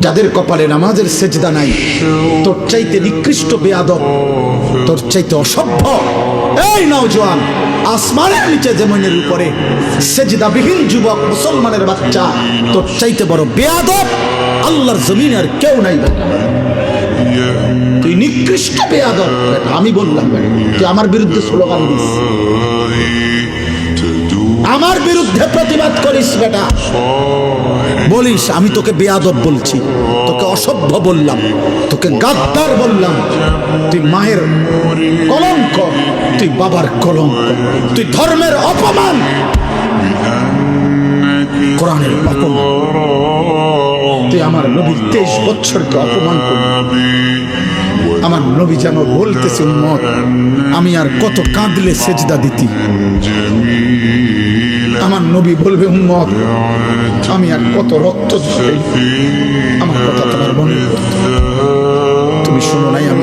যাদের কপালে নামাজের সেজদা নাই, তোর চাইতে নিকৃষ্ট বেয়াদব, তোর চাইতে অসভ্য এই নওজোয়ান, আসমানের নিচে জমিনের উপরে সেজদাবিহীন যুবক মুসলমানের বাচ্চা, তোর চাইতে বড় বেয়াদব আল্লাহর জমিনে আর কেউ নাই। তুই নিকৃষ্ট বেয়াদব। আমি বললাম তুই আমার বিরুদ্ধে স্লোগান দিস, আমার বিরুদ্ধে প্রতিবাদ করিস বেটা, বলিস আমি তোকে বেয়াদব বলছি, তোকে অসভ্য বললাম, তোকে গাদ্দার বললাম, তুই মায়ের কলঙ্ক, তুই বাবার কলঙ্ক, তুই ধর্মের অপমান, কোরআনের অপমান, তুই আমার নবীর 23 বছরকে অপমান করলি। আমার নবী যেন বলতেছে উম্মত আমি আর কত কাঁদলে সেজদা দিতি, আমার নবী বলবে উম্মত আমি আর কত রক্ত ঝরাই। আমার কথা তোমার মনে পড়তো, তুমি শুনো নাই আমি